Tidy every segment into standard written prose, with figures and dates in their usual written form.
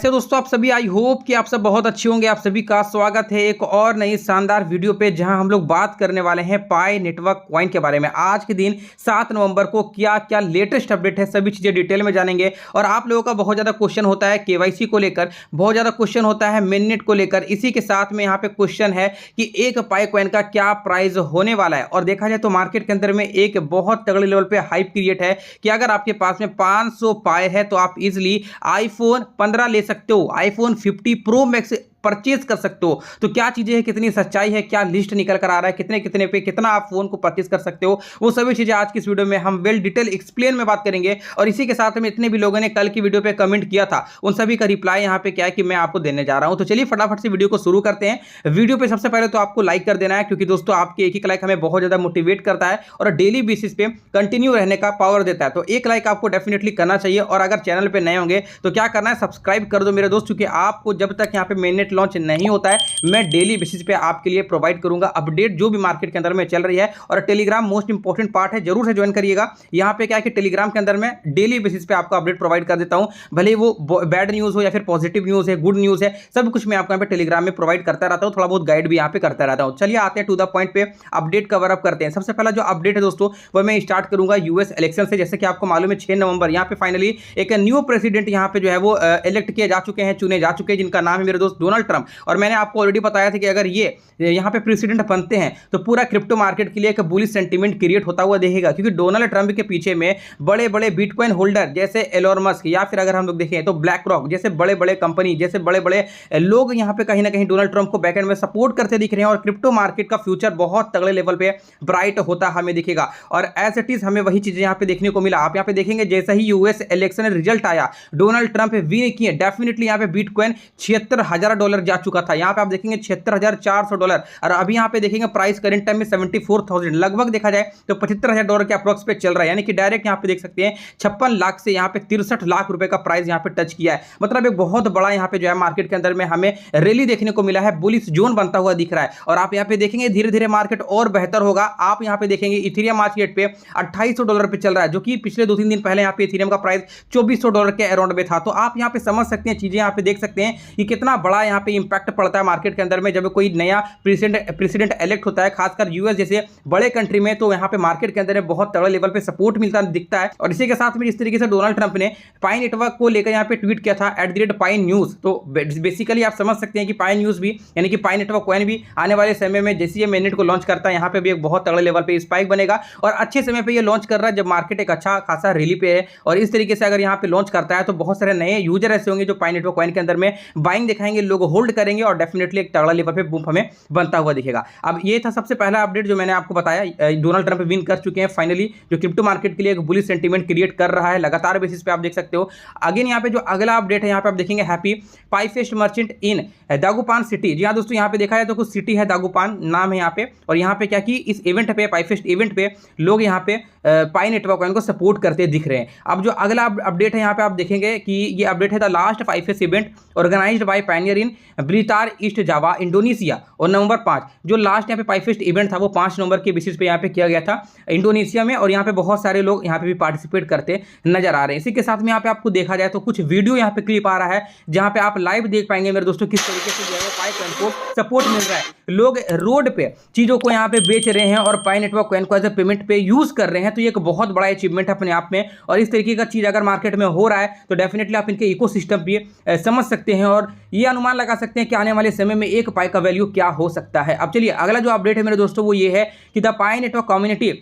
कैसे दोस्तों आप सभी, आई होप कि आप सब बहुत अच्छे होंगे। आप सभी का स्वागत है एक और नई शानदार वीडियो पे, जहां हम लोग बात करने वाले हैं पाई नेटवर्क कॉइन के बारे में। आज के दिन 7 नवंबर को क्या क्या लेटेस्ट अपडेट है, सभी चीजें डिटेल में जानेंगे। और आप लोगों का बहुत ज्यादा क्वेश्चन होता है केवाईसी को लेकर, बहुत ज्यादा क्वेश्चन होता है मिननेट को लेकर। इसी के साथ में यहाँ पे क्वेश्चन है कि एक पाई कॉइन का क्या प्राइस होने वाला है। और देखा जाए तो मार्केट के अंदर में एक बहुत तगड़े लेवल पे हाइप क्रिएट है कि अगर आपके पास में 500 पाई है तो आप इजिली आईफोन 15 ले सकते हो, आईफोन 50 प्रो मैक्स परचेज कर सकते हो। तो क्या चीजें हैं, कितनी सच्चाई है, क्या लिस्ट निकल कर आ रहा है, कितने कितने पे कितना आप फोन को परचेज कर सकते हो, वो सभी चीजें आज की इस वीडियो में हम वेल डिटेल एक्सप्लेन में बात करेंगे। और इसी के साथ में इतने भी लोगों ने कल की वीडियो पे कमेंट किया था, उन सभी का रिप्लाई यहाँ पे क्या है कि मैं आपको देने जा रहा हूं। तो चलिए फटाफट से वीडियो को शुरू करते हैं। वीडियो पे सबसे पहले तो आपको लाइक कर देना है, क्योंकि दोस्तों आपके एक लाइक हमें बहुत ज्यादा मोटिवेट करता है और डेली बेसिस पे कंटिन्यू रहने का पावर देता है। तो एक लाइक आपको डेफिनेटली करना चाहिए। और अगर चैनल पे नए होंगे तो क्या करना है, सब्सक्राइब कर दो मेरे दोस्त, क्योंकि आपको जब तक यहाँ पे मेननेट लॉन्च नहीं होता है मैं डेली बेसिस पे आपके लिए प्रोवाइड करूंगा अपडेट जो भी मार्केट के अंदर में चल रही है। और टेलीग्राम मोस्ट इंपॉर्टेंट पार्ट है, जरूर से ज्वाइन करिएगा। यहां पे क्या है कि टेलीग्राम के अंदर में डेली बेसिस पे आपको अपडेट प्रोवाइड कर देता हूं, भले वो बैड न्यूज हो या फिर पॉजिटिव न्यूज है, गुड न्यूज है, सब कुछ मैं आपको यहाँ पे टेलीग्राम में प्रोवाइड करता रहता हूं, थोड़ा बहुत गाइड भी यहाँ पे करता रहता हूं। चलिए आते हैं टू द पॉइंट पे, अपडेट कवर अप करते हैं। सबसे पहला जो अपडेट है दोस्तों वो मैं स्टार्ट करूंगा यूएस इलेक्शन से। जैसे कि आपको मालूम है 6 नवंबर यहाँ पे फाइनली एक न्यू प्रेसिडेंट यहाँ पे जो है वो इलेक्ट किए जा चुके हैं, चुने जा चुके हैं, जिनका नाम है मेरे दोस्त डोनाल्ड ट्रंप। और मैंने आपको ऑलरेडी बताया था कि अगर ये यहाँ पे प्रेसिडेंट बनते हैं तो पूरा क्रिप्टो मार्केट के लिए एक बुलिश सेंटीमेंट क्रिएट होता हुआ देखेगा, क्योंकि डोनाल्ड ट्रंप के पीछे में बड़े बड़े बिटकॉइन होल्डर जैसे एलोन मस्क, या फिर अगर हम लोग देखें तो ब्लैक रॉक जैसे बड़े बड़े कंपनी, जैसे बड़े बड़े लोग यहाँ पे कहीं ना कहीं डोनाल्ड ट्रंप को बैकएंड में सपोर्ट करते दिख रहे हैं। और क्रिप्टो मार्केट का फ्यूचर बहुत तगड़े लेवल पे ब्राइट होता हमें दिखेगा। और एज इट इज हमें वही चीजें यहाँ पे देखने को मिला। आप यहाँ पे देखेंगे जैसे ही यूएस इलेक्शन रिजल्ट आया, डोनाल्ड ट्रंप विन किए, डेफिनेटली यहाँ पे बिटकॉइन $76,000 जा चुका था। यहाँ पे आप देखेंगे $76,400। और अभी यहाँ पे देखेंगे प्राइस करंट टाइम में 74,000, लगभग देखा जाए तो $75,000 के अप्रोक्स पे चल रहा है। यानी कि डायरेक्ट यहाँ पे देख सकते हैं 56 लाख से यहाँ पे 63 लाख रुपए का प्राइस यहाँ पे टच किया है। मतलब एक बहुत बड़ा यहाँ पे जो है मार्केट के अंदर में हमें रैली देखने को मिला है, बुलिश जोन बनता हुआ दिख रहा है। और आप यहाँ पे देखेंगे धीरे धीरे मार्केट और बेहतर होगा। आप यहाँ पे देखेंगे इथेरियम मार्केट पे $2800 पे चल रहा है, जो कि पिछले 2-3 दिन पहले यहाँ पे इथेरियम का प्राइस $2400 के अराउंड में था। तो आप यहाँ पे समझ सकते हैं, चीजें यहाँ पे देख सकते हैं कि कितना बड़ा यहाँ पे इंपैक्ट पड़ता है मार्केट के अंदर में जब कोई नया प्रेसिडेंट इलेक्ट होता है, खासकर यूएस जैसे बड़े कंट्री में। तो यहाँ पे मार्केट के अंदर में बहुत तगड़े लेवल पे सपोर्ट मिलता दिखता है। और इसी के साथ में जिस तरीके से डोनाल्ड ट्रंप ने पाई नेटवर्क को लेकर यहाँ पे ट्वीट किया था @पाई न्यूज, तो बेसिकली आप समझ सकते हैं कि पाई न्यूज भी यानी कि पाई नेटवर्क कॉइन भी आने वाले समय में जैसे ये मेननेट को लॉन्च करता है, यहाँ पे भी एक बहुत तगड़े लेवल पे स्पाइक बनेगा। और अच्छे समय पे ये लॉन्च कर रहा है जब मार्केट एक अच्छा खासा रैली पे है। और इस तरीके से अगर यहाँ पे लॉन्च करता है तो बहुत सारे नए यूजर ऐसे होंगे जो पाई नेटवर्क कॉइन के अंदर में बाइंग दिखाएंगे, लोग होल्ड करेंगे और डेफिनेटली एक तगड़ा लेवल पे बूम हमें बनता हुआ दिखेगा। अब ये था सबसे पहला अपडेट जो मैंने आपको बताया। डोनाल्ड ट्रंप विन कर चुके हैं फाइनली, जो क्रिप्टो मार्केट के लिए एक बुलिश सेंटीमेंट क्रिएट कर रहा है लगातार बेसिस पे, आप देख सकते हो। अगेन यहाँ पे जो अगला अपडेट है, यहाँ पे आप देखेंगे happy pi fest merchant in Dagupan city. जी हाँ दोस्तों, यहाँ पे देखा जाए तो कुछ सिटी है, दागुपान नाम है यहाँ पे। और यहाँ पे क्या कि इस इवेंट पे, पाई फेस्ट इवेंट पे लोग यहाँ पे पाई नेटवर्क कॉइन को सपोर्ट करते दिख रहे हैं। अब जो अगला अपडेट है यहाँ पे आप देखेंगे कि ये अपडेट है the last pi fest event organized by pioneer in Blitar East Java Indonesia. और नवंबर 5 जो लास्ट यहाँ पे पाई फेस्ट इवेंट था वो 5 नवंबर के बेसिस पे यहाँ पे किया गया था इंडोनेशिया में। और यहाँ पे बहुत सारे लोग यहाँ पे भी पार्टिसिपेट करते नजर आ रहे हैं। इसी के साथ में यहाँ पे आपको देखा जाए तो कुछ वीडियो यहाँ पे क्लिप आ रहा है, जहाँ पे आप लाइव देख पाएंगे मेरे दोस्तों किस तरीके से जो है पाई कॉइन को सपोर्ट मिल रहा है। लोग रोड पे चीजों को यहाँ पे बेच रहे हैं और पाई नेटवर्क कॉइन को एज ए पेमेंट पे यूज कर रहे हैं। तो ये एक बहुत बड़ा अचीवमेंट है अपने आप में। और इस तरीके का चीज अगर मार्केट में हो रहा है तो डेफिनेटली आप इनके इकोसिस्टम भी समझ सकते हैं और ये अनुमान लगा सकते हैं कि आने वाले समय में एक पाई का वैल्यू क्या हो सकता है। अब चलिए अगला जो अपडेट है मेरे दोस्तों वो ये है कि the pi network community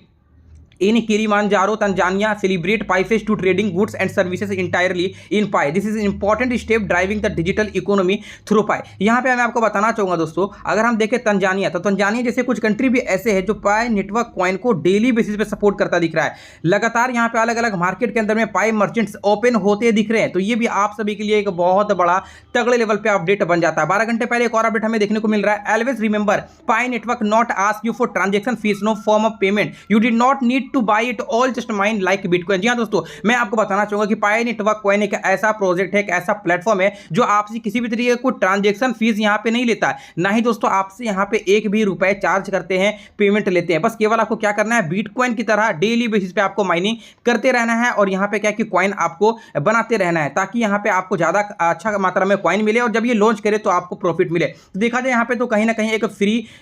in Kilimanjaro, Tanzania celebrate Pi Fest to trading goods and services entirely in Pi. This is an important step driving the digital economy through Pi. यहाँ पे मैं आपको बताना चाहूँगा दोस्तों, अगर हम देखें तंजानिया, तो तंजानिया जैसे कुछ कंट्री भी ऐसे है जो पाई नेटवर्क कॉइन को डेली बेसिस पे सपोर्ट करता दिख रहा है। लगातार यहाँ पे अलग अलग मार्केट के अंदर में पाई मर्चेंट्स ओपन होते दिख रहे हैं। तो ये भी आप सभी के लिए एक बहुत बड़ा तगड़े लेवल पे अपडेट बन जाता है। 12 घंटे पहले एक और अपडेट हमें देखने को मिल रहा है। Always remember pi network not ask you for transaction fees, no form of payment, you did not need need to buy it all just mine like bitcoin. जी हाँ दोस्तों, मैं आपको बताना चाहूंगा कि पाई नेटवर्क कॉइन एक ऐसा प्रोजेक्ट है, एक ऐसा प्लेटफॉर्म है जो आपसे किसी भी तरीके को ट्रांजेक्शन फीस यहाँ पे नहीं लेता है, ना ही दोस्तों आपसे यहाँ पे एक भी रुपए चार्ज करते हैं, पेमेंट लेते हैं। बस केवल आपको क्या करना है, बिटकॉइन की तरह डेली बेसिस पे आपको माइनिंग करते रहना है और यहाँ पे क्या कि कॉइन आपको बनाते रहना है, ताकि यहाँ पे आपको ज्यादा अच्छा मात्रा में कॉइन मिले और जब ये लॉन्च करे तो आपको प्रॉफिट मिले। तो देखा जाए यहाँ पे तो कहीं ना कहीं एक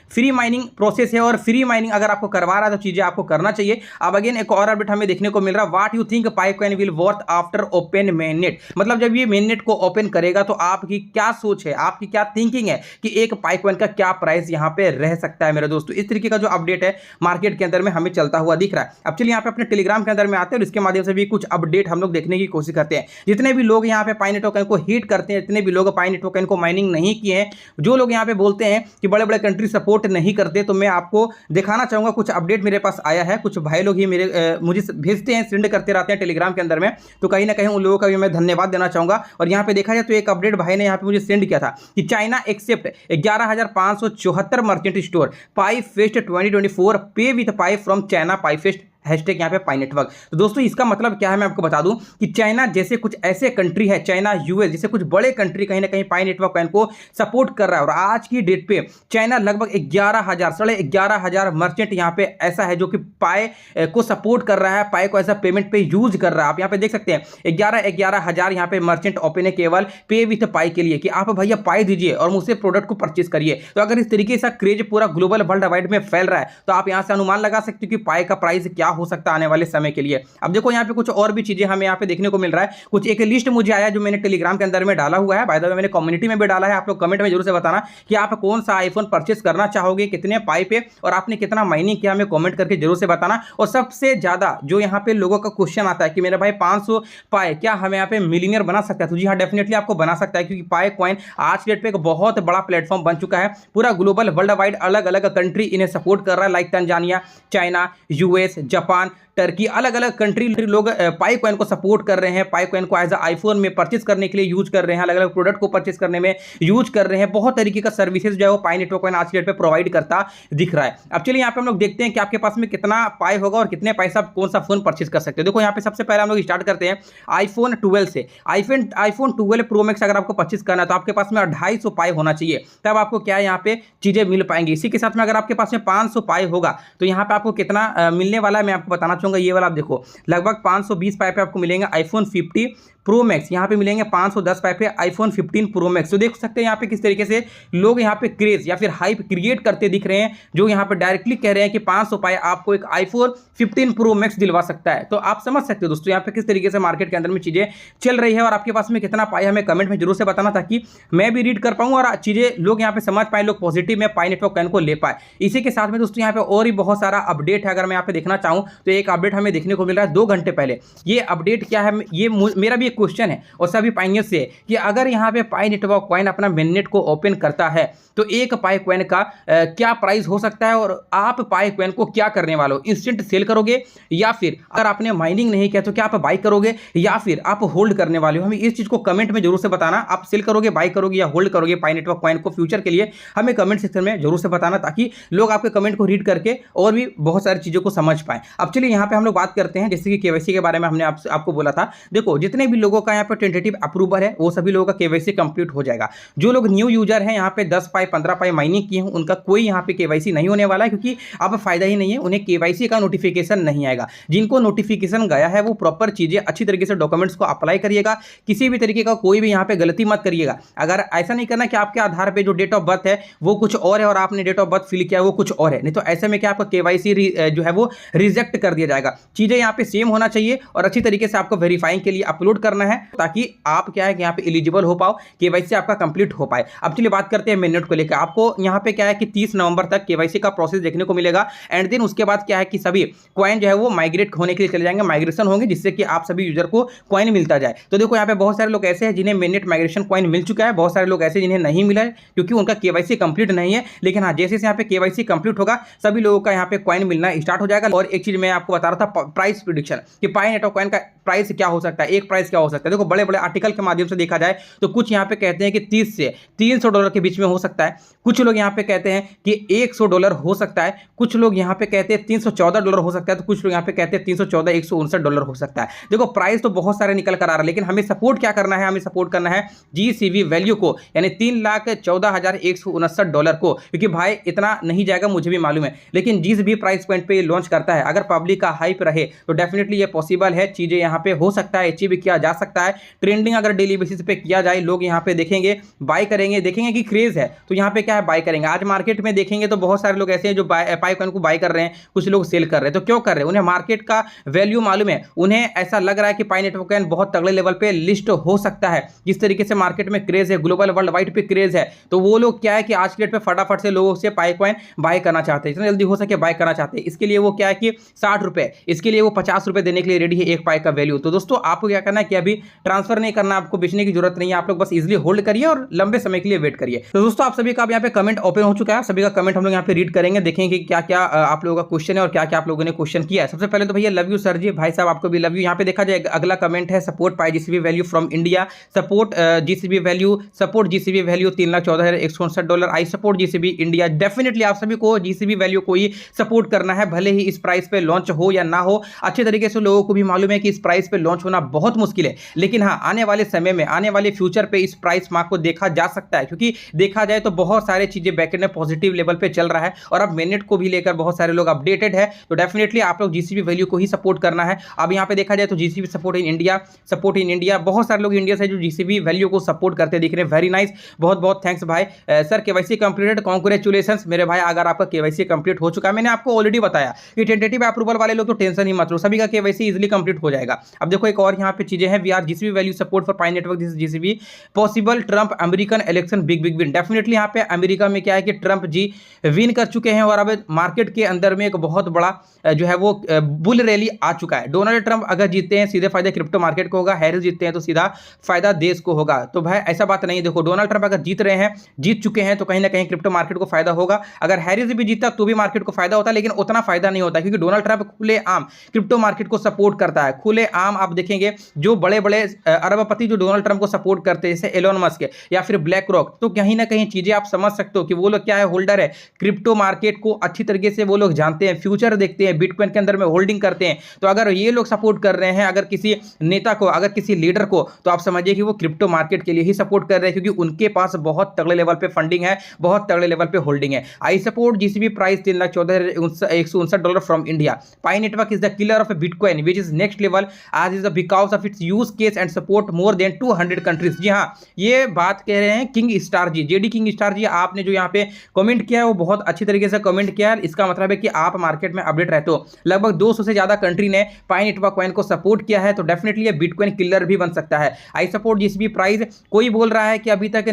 फ्री माइनिंग प्रोसेस है और फ्री माइनिंग अगर आपको करवा रहा है तो चीजें आपको करना चाहिए। अब अगेन एक और अपडेट हमें देखने को मिल रहा है, what you think pi coin will worth after open mainnet. मतलब जब ये मेननेट को ओपन करेगा तो आपकी क्या सोच है, आपकी क्या थिंकिंग है कि एक पाइकॉइन का क्या प्राइस यहाँ पे रह सकता है मेरे दोस्तों। इस तरीके का जो अपडेट है मार्केट के अंदर में हमें चलता हुआ दिख रहा है। अब चलिए यहाँ पे अपने टेलीग्राम के अंदर में आते हैं और इसके माध्यम से भी कुछ अपडेट हम लोग देखने की कोशिश करते हैं। जितने भी लोग यहाँ पे पाई नेटवर्क को हिट करते हैं, जितने भी लोग पाई नेटवर्क को माइनिंग नहीं किए हैं, जो लोग यहाँ पे बोलते हैं कि बड़े बड़े कंट्री सपोर्ट नहीं करते, तो मैं आपको दिखाना चाहूंगा कुछ अपडेट मेरे पास आया है। कुछ भाई लोग ही मुझे भेजते हैं, सेंड करते रहते हैं टेलीग्राम के अंदर में, तो कहीं ना कहीं उन लोगों का भी मैं धन्यवाद देना चाहूंगा। और यहाँ पे देखा जाए तो एक अपडेट भाई ने यहाँ पे मुझे सेंड किया था कि चाइना एक्सेप्ट 11,574 मर्चेंट स्टोर पाई फेस्ट 2024 पे with pi from China pi fest hashtag यहाँ पे पाई नेटवर्क। तो दोस्तों इसका मतलब क्या है मैं आपको बता दूं कि चाइना जैसे कुछ ऐसे कंट्री है, चाइना यूएस जैसे कुछ बड़े कंट्री कहीं ना कहीं पाई नेटवर्क कॉइन को सपोर्ट कर रहा है। और आज की डेट पे चाइना लगभग 11,000 मर्चेंट यहाँ पे ऐसा है जो कि पाई को सपोर्ट कर रहा है, पाई को ऐसा पेमेंट पे यूज कर रहा है। आप यहाँ पे देख सकते हैं 11,000 यहाँ पे मर्चेंट ओपन है केवल पे विथ पाई के लिए कि आप भैया पाई दीजिए और मुझसे प्रोडक्ट को परचेज करिए। तो अगर इस तरीके से क्रेज पूरा ग्लोबल वर्ल्ड वाइड में फैल रहा है तो आप यहाँ से अनुमान लगा सकते हो कि पाई का प्राइस क्या हो सकता है आने वाले समय के लिए। अब देखो यहाँ पे कुछ और भी चीजें हमें यहाँ पे देखने को मिल रहा है। कुछ एक लिस्ट मुझे आया जो मैंने टेलीग्राम के अंदर में डाला हुआ है, बाय द वे मैंने कम्युनिटी में भी डाला है। आप लोग कमेंट में जरूर से बताना कि आप कौन सा आईफोन परचेस करना चाहोगे, कितने पाई पे, और आपने कितना माइनिंग किया, हमें कमेंट करके जरूर से बताना। और सबसे ज्यादा जो यहाँ पे लोगों का क्वेश्चन आता है कि मेरे भाई 500 पाई क्या हमें यहाँ पे मिलियनियर बना सकता है, तो जी हाँ डेफिनेटली आपको बना सकता है, क्योंकि पाई कॉइन आज के डेट पे एक बहुत बड़ा प्लेटफॉर्म बन चुका है। पूरा ग्लोबल वर्ल्ड वाइड अलग अलग कंट्री इन्हें सपोर्ट कर रहा है, like Tanzania, China, US, Japan, Turkey, अलग अलग कंट्री लोग पाई कॉइन को सपोर्ट कर रहे हैं, पाई कॉइन को एज आईफोन में परचेस करने के लिए यूज कर रहे हैं, अलग अलग प्रोडक्ट को परचेस करने में यूज कर रहे हैं। बहुत तरीके का सर्विसेज जो है वो पाई नेटवर्क कॉइन आज की डेट पे प्रोवाइड करता दिख रहा है। अब चलिए यहाँ पे हम लोग देखते हैं कि आपके पास में कितना पाई होगा और कितने पैसा कौन सा फोन परचेस कर सकते हैं। देखो यहाँ पे सबसे पहले हम लोग स्टार्ट करते हैं आईफोन 12 से। आईफोन 12 प्रो मैक्स अगर आपको परचेस करना है तो आपके पास में 250 पाई होना चाहिए, तब आपको क्या है यहाँ पे चीजें मिल पाएंगी। इसी के साथ में अगर आपके पास में 500 पाई होगा तो यहाँ पे आपको कितना मिलने वाला है मैं आपको बताना चाहूंगा। ये वाला आप देखो लगभग 520 पाई पे आपको मिलेंगे आईफोन 50 प्रो मैक्स, यहाँ पे मिलेंगे 510 पाई पे आईफोन 15 प्रो मैक्स। तो देख सकते हैं यहाँ पे किस तरीके से लोग यहाँ पे क्रेज या फिर हाइप क्रिएट करते दिख रहे हैं, जो यहाँ पे डायरेक्टली कह रहे हैं कि 500 पाई आपको एक आईफोन 15 प्रो मैक्स दिलवा सकता है। तो आप समझ सकते हो दोस्तों यहाँ पे किस तरीके से मार्केट के अंदर में चीजें चल रही है। और आपके पास में कितना पाई हमें कमेंट में जरूर से बताना, ताकि मैं भी रीड कर पाऊँ और चीजें लोग यहाँ पे समझ पाए, लोग पॉजिटिव में पाई नेटवर्क कॉइन को ले पाए। इसी के साथ में दोस्तों यहाँ पे और भी बहुत सारा अपडेट है, अगर मैं यहाँ पे देखना चाहूँ तो एक अपडेट हमें देखने को मिल रहा है 2 घंटे पहले। ये अपडेट क्या है, ये मेरा भी एक क्वेश्चन है और सभी पाइनियर्स से कि अगर यहाँ पे पाई नेटवर्क कॉइन अपना मेननेट को ओपन करता है तो एक पाई कॉइन का क्या प्राइस हो सकता है और आप पाई कॉइन को क्या करने वाले हो, इंस्टेंट सेल करोगे या फिर अगर आपने माइनिंग नहीं किया तो क्या आप बाई करोगे या फिर आप होल्ड करने वाले हो। हमें इस चीज को कमेंट में जरूर से बताना, आप सेल करोगे, बाई करोगे या होल्ड करोगे पाई नेटवर्क कॉइन को फ्यूचर के लिए, हमें कमेंट सेक्शन में जरूर से बताना, ताकि लोग आपके कमेंट को रीड करके और भी बहुत सारी चीजों को समझ पाए। अब चलिए यहाँ पे हम लोग बात करते हैं जैसे कि केवाईसी के बारे में हमने आपको बोला था। देखो जितने भी लोगों का यहाँ पे टेंटेटिव अप्रूवल है वो सभी लोगों का केवाईसी कंप्लीट हो जाएगा। जो लोग न्यू यूजर हैं यहाँ पे 10 पाई 15 पाई माइनिंग किए हैं उनका कोई यहाँ पे केवाईसी नहीं होने वाला है, क्योंकि अब फायदा ही नहीं है, उन्हें केवाईसी का नोटिफिकेशन नहीं आएगा। जिनको नोटिफिकेशन गया है वो प्रॉपर चीजें अच्छी तरीके से डॉक्यूमेंट्स को अप्लाई करिएगा, किसी भी तरीके का कोई भी यहाँ पे गलती मत करिएगा। अगर ऐसा नहीं करना कि आपके आधार पे जो डेट ऑफ बर्थ है वो कुछ और है और आपने डेट ऑफ बर्थ फिल किया वो कुछ और है, नहीं तो ऐसे में क्या आपका केवाईसी जो है वो रिजेक्ट कर दिया जाएगा। चीजें यहाँ पे सेम होना चाहिए और अच्छी तरीके से आपको वेरीफाइंग के लिए अपलोड करना है, ताकि आप क्या है कि यहाँ पे एलिजिबल हो पाओ, केवाईसी आपका कंप्लीट हो पाए। अब चलिए बात करते हैं मेननेट को लेकर। आपको यहाँ पे क्या है कि 30 नवंबर तक केवाईसी का प्रोसेस देखने को मिलेगा एंड देन उसके बाद क्या है कि सभी कॉइन जो है वो माइग्रेट होने के लिए चले जाएंगे, माइग्रेशन होंगे, जिससे कि आप सभी यूजर को कॉइन मिलता जाए। तो देखो यहाँ पे बहुत सारे लोग ऐसे हैं जिन्हें मेननेट माइग्रेशन कॉइन मिल चुका है, बहुत सारे लोग ऐसे जिन्हें नहीं मिला है क्योंकि उनका केवाईसी कंप्लीट नहीं है। लेकिन हाँ जैसे यहाँ पे केवाईसी कंप्लीट होगा सभी लोगों का यहाँ पे कॉइन मिलना स्टार्ट हो जाएगा। और एक चीज मैं आपको बता रहा था प्राइस प्रिडिक्शन कि पाई नेटवर्क कॉइन का प्राइस क्या हो सकता है, एक प्राइस क्या हो सकता है। देखो बड़े बड़े आर्टिकल के माध्यम से देखा जाए तो कुछ यहाँ पे कहते हैं कि 30 से $300 के बीच में हो सकता है, कुछ लोग यहाँ पे कहते हैं कि $100 हो सकता है, कुछ लोग यहाँ पे कहते हैं $314 हो सकता है, तो कुछ लोग यहाँ पे कहते हैं $314 $159 हो सकता है। देखो प्राइस तो बहुत सारे निकल कर आ रहा है, लेकिन हमें सपोर्ट क्या करना है, हमें सपोर्ट करना है जीसीबी वैल्यू को, यानी $3,14,169 को, क्योंकि भाई इतना नहीं जाएगा मुझे भी मालूम है, लेकिन जिस भी प्राइस पॉइंट पे ये लॉन्च करता है अगर पब्लिक का हाइप रहे तो डेफिनेटली ये पॉसिबल है, चीजें यहाँ पे हो सकता है, अचीव किया जा सकता है। ट्रेंडिंग अगर डेली बेसिस पे किया जाए, लोग यहाँ पे देखेंगे, बाय करेंगे, देखेंगे कि क्रेज है तो यहाँ पे क्या है, बाय करेंगे। आज मार्केट में देखेंगे तो बहुत सारे लोग ऐसे हैं जो पाई कॉइन को बाय कर रहे हैं, कुछ लोग सेल कर रहे हैं। तो क्यों कर रहे हैं? उन्हें मार्केट का वैल्यू मालूम है, उन्हें ऐसा लग रहा है कि पाई नेटवर्क कॉइन बहुत तगड़े लेवल पे लिस्ट हो सकता है। जिस तरीके से मार्केट में क्रेज है, ग्लोबल वर्ल्ड वाइड पे क्रेज है, तो वो लोग क्या है कि आज के डेट पे फटाफट से लोगों से पाई कॉइन बाय करना चाहते हैं, जितना जल्दी हो सके बाय करना चाहते हैं। इसके लिए वो क्या है कि 60 रुपए, इसके लिए वो 50 रुपए देने के लिए रेडी है एक पाई का वैल्यू। तो दोस्तों आपको क्या करना है कि अभी ट्रांसफर नहीं करना, आपको बेचने की जरूरत नहीं है, आप लोग बस इजिली होल्ड करिए और लंबे समय के लिए वेट करिए। तो दोस्तों आप सभी का यहाँ पे कमेंट ओपन हो चुका है, सभी का कमेंट हम लोग यहाँ पे रीड करेंगे, देखेंगे क्या क्या आप लोगों का क्वेश्चन है और क्या क्या आप लोगों ने क्वेश्चन किया है। सबसे पहले तो भैया लव यू सर जी, भाई साहब आपको भी लव यू। यहाँ पे देखा जाए अगला कमेंट है support pi GCB value from India, support GCB value, support GCB value $3,14,169, I support GCB India. Definitely आप सभी को जीसीबी वैल्यू को ही सपोर्ट करना है, भले ही इस प्राइस पे लॉन्च हो या ना हो। अच्छे तरीके से लोगों को भी मालूम है कि इस प्राइस पे लॉन्च होना बहुत मुश्किल है, लेकिन हाँ आने वाले समय में, आने वाले फ्यूचर पे इस प्राइस मार्क को देखा जा सकता है, क्योंकि देखा जाए तो बहुत सारे चीजें बैकएंड में पॉजिटिव लेवल पे चल रहा है और अब मेननेट को भी लेकर बहुत सारे लोग अपडेटेड है। तो डेफिनेटली आप लोग जीसीबी वैल्यू को ही सपोर्ट करना है। अब यहाँ पे देखा जाए तो GCB support in India, support in India, बहुत सारे लोग इंडिया से जो जीसीबी वैल्यू को सपोर्ट करते दिख रहे हैं, वेरी नाइस, बहुत बहुत थैंक्स भाई। सर केवाईसी कंप्लीटेड, कांग्रेचुलेशंस मेरे भाई, अगर आपका केवाईसी कंप्लीट हो चुका है, मैंने आपको ऑलरेडी बताया कि टेंटेटिव अप्रूवल वाले लोग तो टेंशन ही मत लो, सभी का केवाईसी इजीली कंप्लीट हो जाएगा। अब देखो एक और यहाँ पे चीजें हैं, we are GCB value support for Pi network, this GCB possible Trump American election big big win. Definitely यहाँ पे अमेरिका में क्या है कि ट्रंप जी विन कर चुके हैं और अब मार्केट के अंदर में एक बहुत बड़ा जो है वो बुल रैली आ चुका है। डोनाल्ड ट्रंप अगर जीतते हैं सीधे फायदा क्रिप्टो मार्केट को होगा, हैरिस जीतते हैं तो सीधा फायदा देश को होगा। तो भाई ऐसा बात नहीं, देखो डोनाल्ड ट्रंप अगर जीत रहे हैं, जीत चुके हैं, तो कहीं ना कहीं क्रिप्टो मार्केट को फायदा होगा। अगर हैरिस भी जीता तो भी मार्केट को फायदा होता है, लेकिन उतना फायदा नहीं होता, क्योंकि डोनाल्ड ट्रंप खुले आम क्रिप्टो मार्केट को सपोर्ट करता है। खुले आम आप देखेंगे जो बड़े बड़े अरबपति जो डोनाल्ड ट्रंप को सपोर्ट करते हैं, जैसे एलोन मस्क या फिर ब्लैक रॉक, तो कहीं ना कहीं चीजें आप समझ सकते हो कि वो लोग क्या है, होल्डर है क्रिप्टो मार्केट को, अच्छी तरीके से वो लोग जानते हैं, फ्यूचर देखते हैं, बिटकॉइन के अंदर में होल्डिंग करते हैं। तो अगर ये लोग सपोर्ट कर रहे हैं अगर किसी नेता को, अगर किसी लीडर को, तो आप समझिए कि वो क्रिप्टो मार्केट के लिए ही सपोर्ट कर रहे हैं, क्योंकि उनके पास बहुत तगड़े लेवल पे फंडिंग है, बहुत तगड़े लेवल पे होल्डिंग है। I support GCB price $3,14,169 from India. Pi network is the killer of bitcoin which is next level आज is because of its use case and support more than 200 countries. जी हाँ, ये बात कह रहे हैं King Star ji, JD King Star ji. आपने जो यहाँ पे कमेंट किया है वो बहुत अच्छी तरीके से कमेंट किया है, इसका मतलब है कि आप मार्केट में अपडेट रहते हो। लगभग 200 से ज्यादा कंट्री ने पाई नेटवर्क कॉइन को सपोर्ट किया है, तो डेफिनेटली ये बिटकॉइन किलर भी बन सकता है। आई सपोर्ट जीसीबी प्राइस, कोई बोल रहा है कि अभी तक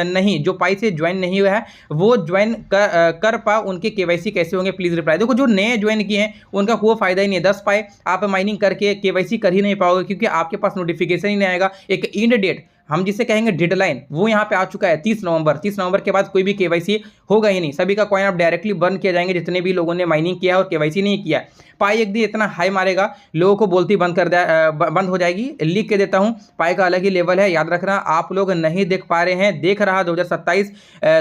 नहीं जो पाई से ज्वाइन नहीं हुआ है वो ज्वाइन कर पा, उनके केवाईसी कैसे होंगे प्लीज रिप्लाई। देखो जो नए ज्वाइन किए हैं उनका कोई फायदा ही नहीं है, 10 पाई आप माइनिंग करके केवाईसी कर ही नहीं पाओगे, क्योंकि आपके पास नोटिफिकेशन ही नहीं आएगा। एक इंड डेट, हम जिसे कहेंगे डेडलाइन, वो यहाँ पे आ चुका है 30 नवंबर। 30 नवंबर के बाद कोई भी केवाईसी होगा ही नहीं, सभी का कॉइन आप डायरेक्टली बर्न किया जाएंगे जितने भी लोगों ने माइनिंग किया और केवाईसी नहीं किया। पाई एक दिन इतना हाई मारेगा लोगों को बोलती बंद हो जाएगी। लिख के देता हूँ, पाई का अलग ही लेवल है, याद रखना। आप लोग नहीं देख पा रहे हैं, देख रहा 2027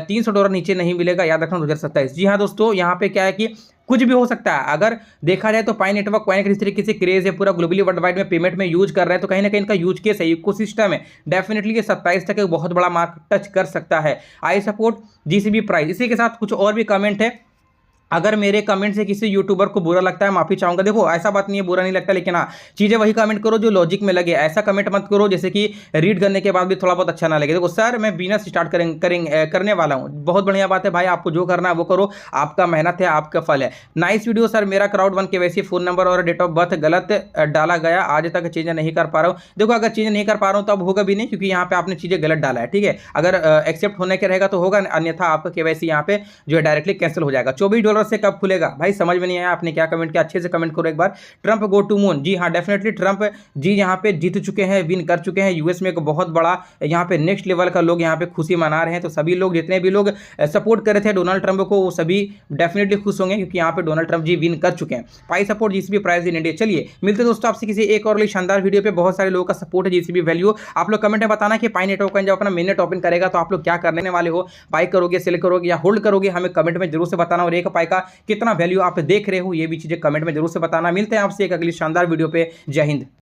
$300 नीचे नहीं मिलेगा, याद रखना 2027। जी हाँ दोस्तों, यहाँ पे क्या है कि कुछ भी हो सकता है। अगर देखा जाए तो पाई नेटवर्क कॉइन का जिस तरीके से क्रेज है, पूरा ग्लोबली वर्ल्ड वाइड में पेमेंट में यूज कर रहे हैं, तो कहीं ना कहीं इनका यूज केस है, इकोसिस्टम है, डेफिनेटली ये 27 तक एक बहुत बड़ा मार्क टच कर सकता है। I support GCB price. इसी के साथ कुछ और भी कमेंट है, अगर मेरे कमेंट से किसी यूट्यूबर को बुरा लगता है माफी चाहूंगा। देखो ऐसा बात नहीं है, बुरा नहीं लगता, लेकिन हाँ चीजें वही कमेंट करो जो लॉजिक में लगे। ऐसा कमेंट मत करो जैसे कि रीड करने के बाद भी थोड़ा बहुत अच्छा ना लगे। देखो सर मैं बिजनेस स्टार्ट करने वाला हूँ, बहुत बढ़िया बात है भाई, आपको जो करना है वो करो, आपका मेहनत है, आपका फल है। नाइस वीडियो सर, मेरा क्राउड 1 केवाईसी फोन नंबर और डेट ऑफ बर्थ गलत डाला गया, आज तक चेंज नहीं कर पा रहा हूँ। देखो अगर चेंज नहीं कर पा रहा हूँ तो अब होगा भी नहीं, क्योंकि यहाँ पे आपने चीजें गलत डाला है, ठीक है। अगर एक्सेप्ट होने के रहेगा तो होगा, अन्यथा आपका केवाईसी यहाँ पे जो है डायरेक्टली कैंसिल हो जाएगा। $24 जरूरत से कब खुलेगा? भाई समझ में नहीं आया, आपने क्या कमेंट किया? अच्छे से कमेंट करो एक बार। ट्रंप गो टू मून, जी हाँ डेफिनेटली ट्रंप जी यहाँ पे जीत चुके हैं, विन कर चुके हैं। यूएस में एक बहुत बड़ा यहाँ पे नेक्स्ट लेवल का लोग यहाँ पे खुशी मना रहे हैं। तो सभी लोग, जितने भी लोग सपोर्ट कर रहे थे डोनाल्ड ट्रंप को, वो सभी डेफिनेटली खुश होंगे, क्योंकि यहाँ पे डोनाल्ड ट्रंप जी विन कर चुके हैं। Pi support GCB price in India. चलिए मिलते दोस्तों आपसे किसी एक और शानदार वीडियो पे। बहुत सारे लोगों का सपोर्ट है जीसीबी वैल्यू। आप लोग कमेंट में बताना कि पाई नेटवर्क जब अपना मेन नेट ओपन करेगा तो आप लोग क्या करने वाले हो? बाय करोगे, सेल करोगे या होल्ड करोगे? हमें कमेंट में जरूर से बताना। और एक पाई का कितना वैल्यू आप देख रहे हो, ये भी चीजें कमेंट में जरूर से बताना। मिलते हैं आपसे एक अगली शानदार वीडियो पे। जय हिंद।